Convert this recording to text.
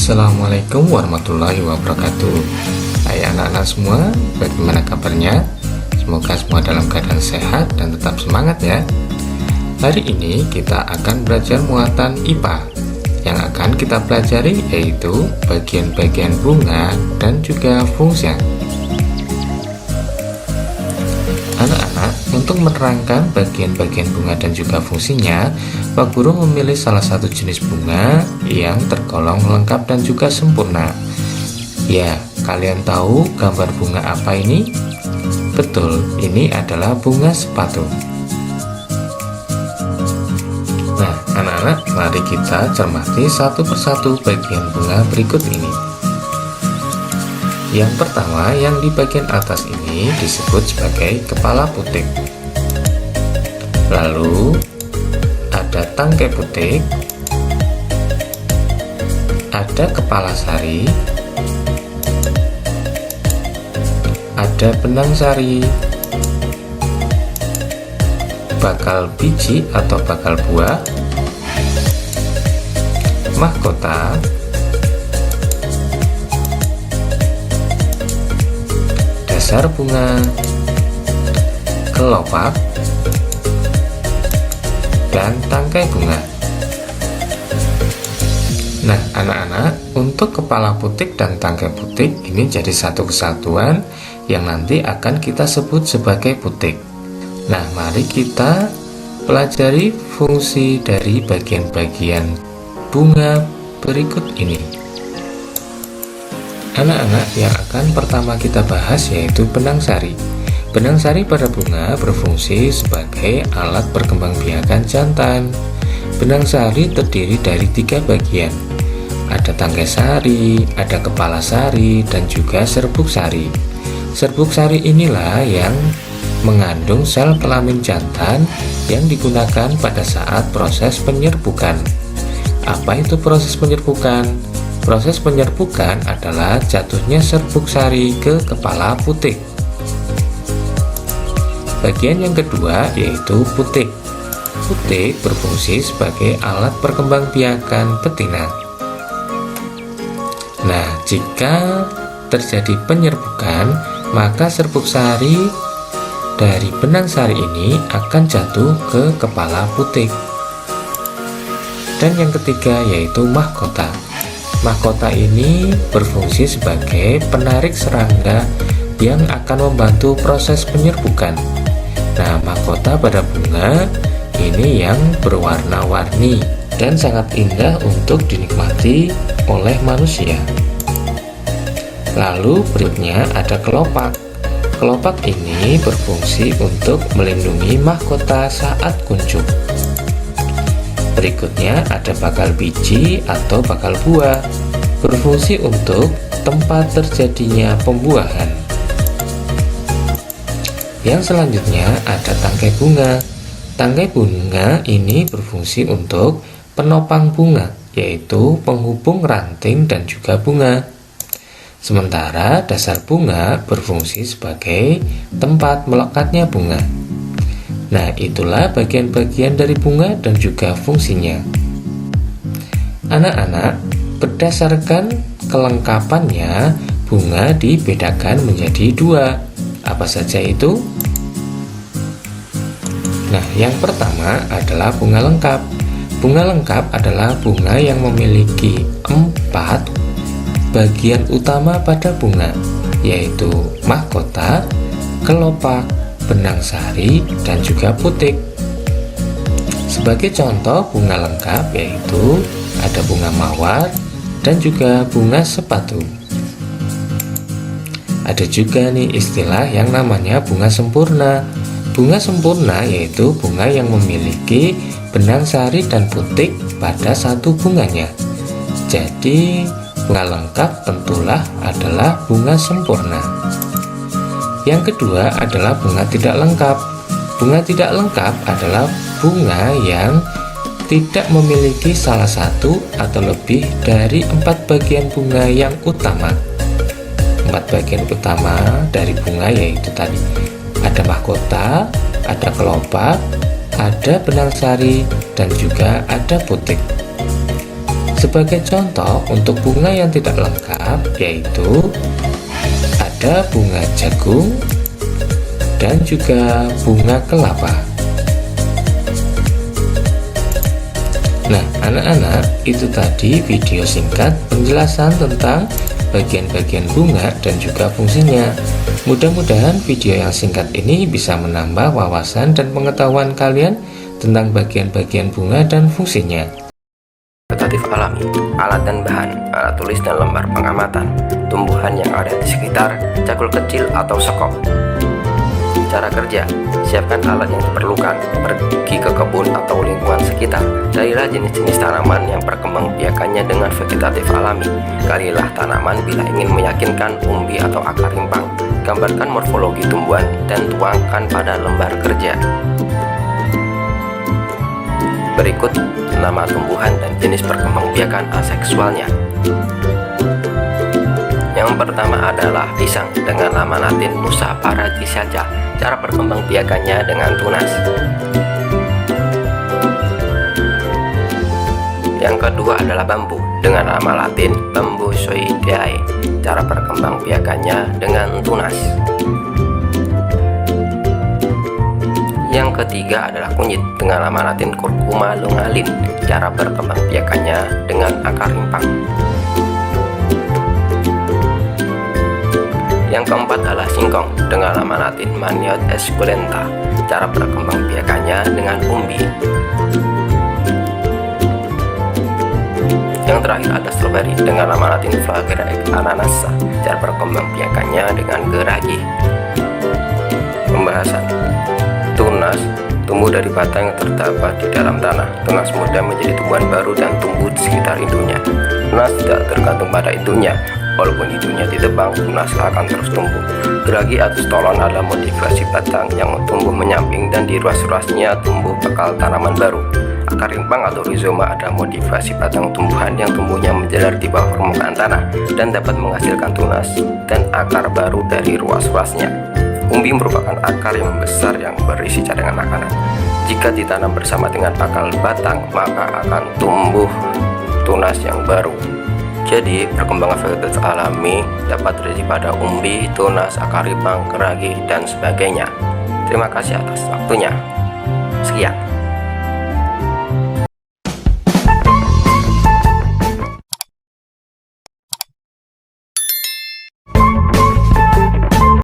Assalamualaikum warahmatullahi wabarakatuh. Hai anak-anak semua, bagaimana kabarnya? Semoga semua dalam keadaan sehat dan tetap semangat ya. Hari ini kita akan belajar muatan IPA. Yang akan kita pelajari yaitu bagian-bagian bunga dan juga fungsi. Anak-anak, untuk menerangkan bagian-bagian bunga dan juga fungsinya, Pak Guru memilih salah satu jenis bunga yang tergolong lengkap dan juga sempurna. Ya, kalian tahu gambar bunga apa ini? Betul, ini adalah bunga sepatu. Nah, anak-anak, mari kita cermati satu persatu bagian bunga berikut ini. Yang pertama, yang di bagian atas ini disebut sebagai kepala putik. Lalu ada tangkai putik, ada kepala sari, ada benang sari, bakal biji atau bakal buah, mahkota, dasar bunga, kelopak, dan tangkai bunga. Nah, anak-anak, untuk kepala putik dan tangkai putik ini jadi satu kesatuan yang nanti akan kita sebut sebagai putik. Nah, mari kita pelajari fungsi dari bagian-bagian bunga berikut ini. Anak-anak, yang akan pertama kita bahas yaitu benang sari. Benang sari pada bunga berfungsi sebagai alat perkembangbiakan jantan. Benang sari terdiri dari 3 bagian. Ada tangkai sari, ada kepala sari, dan juga serbuk sari. Serbuk sari inilah yang mengandung sel kelamin jantan yang digunakan pada saat proses penyerbukan. Apa itu proses penyerbukan? Proses penyerbukan adalah jatuhnya serbuk sari ke kepala putik. Bagian yang kedua yaitu putik. Putik berfungsi sebagai alat perkembangbiakan betina. Nah, jika terjadi penyerbukan, maka serbuk sari dari benang sari ini akan jatuh ke kepala putik. Dan yang ketiga yaitu mahkota. Mahkota ini berfungsi sebagai penarik serangga yang akan membantu proses penyerbukan. Nah, mahkota pada bunga ini yang berwarna-warni dan sangat indah untuk dinikmati oleh manusia. Lalu berikutnya ada kelopak. Kelopak ini berfungsi untuk melindungi mahkota saat kuncup. Berikutnya ada bakal biji atau bakal buah, berfungsi untuk tempat terjadinya pembuahan. Yang selanjutnya ada tangkai bunga. Tangkai bunga ini berfungsi untuk penopang bunga, yaitu penghubung ranting dan juga bunga. Sementara dasar bunga berfungsi sebagai tempat melekatnya bunga. Nah, itulah bagian-bagian dari bunga dan juga fungsinya. Anak-anak, berdasarkan kelengkapannya, bunga dibedakan menjadi 2. Apa saja itu? Nah, yang pertama adalah bunga lengkap. Bunga lengkap adalah bunga yang memiliki 4 bagian utama pada bunga, yaitu mahkota, kelopak, benang sari, dan juga putik. Sebagai contoh bunga lengkap yaitu ada bunga mawar dan juga bunga sepatu. Ada juga nih istilah yang namanya bunga sempurna. Bunga sempurna yaitu bunga yang memiliki benang sari dan putik pada satu bunganya. Jadi bunga lengkap tentulah adalah bunga sempurna. Yang kedua adalah bunga tidak lengkap. Bunga tidak lengkap adalah bunga yang tidak memiliki salah satu atau lebih dari 4 bagian bunga yang utama. 4 bagian utama dari bunga yaitu tadi ada mahkota, ada kelopak, ada benang sari, dan juga ada putik. Sebagai contoh untuk bunga yang tidak lengkap yaitu ada bunga jagung dan juga bunga kelapa. Nah, anak-anak, itu tadi video singkat penjelasan tentang bagian-bagian bunga dan juga fungsinya. Mudah-mudahan video yang singkat ini bisa menambah wawasan dan pengetahuan kalian tentang bagian-bagian bunga dan fungsinya. Vegetatif alami, alat dan bahan, alat tulis dan lembar pengamatan, tumbuhan yang ada di sekitar, cakul kecil atau sekop. Cara kerja, siapkan alat yang diperlukan, pergi ke kebun atau lingkungan sekitar, carilah jenis-jenis tanaman yang perkembangbiakannya dengan vegetatif alami, galilah tanaman bila ingin meyakinkan umbi atau akar rimpang, gambarkan morfologi tumbuhan dan tuangkan pada lembar kerja. Berikut nama tumbuhan dan jenis perkembangbiakan aseksualnya. Yang pertama adalah pisang dengan nama latin Musa paradisata. Cara perkembangbiakannya dengan tunas. Yang kedua adalah bambu dengan nama latin Bambusoideae. Cara perkembangbiakannya dengan tunas. Yang ketiga adalah kunyit dengan nama latin Curcuma longalin. Cara perkembangbiakannya dengan akar rimpang. Yang keempat adalah singkong dengan nama latin Maniote esculenta. Cara perkembangbiakannya dengan umbi. Yang terakhir ada stroberi dengan nama latin Flagella ananassa. Cara perkembangbiakannya dengan gerahgi. Pembahasan. Tunas tumbuh dari batang yang terdapat di dalam tanah. Tunas muda menjadi tumbuhan baru dan tumbuh di sekitar indunya. Tunas tidak tergantung pada indunya. Walaupun hidungnya ditebang, tunas akan terus tumbuh. Geragi atau stolon adalah modifikasi batang yang tumbuh menyamping dan di ruas-ruasnya tumbuh bakal tanaman baru. Akar rimpang atau rizoma adalah modifikasi batang tumbuhan yang tumbuhnya menjalar di bawah permukaan tanah dan dapat menghasilkan tunas dan akar baru dari ruas-ruasnya. Umbi merupakan akar yang besar yang berisi cadangan makanan. Jika ditanam bersama dengan bakal batang, maka akan tumbuh tunas yang baru. Jadi, perkembangan vegetatif alami dapat terjadi pada umbi, tunas, akar rimpang, geragi, dan sebagainya. Terima kasih atas waktunya. Sekian.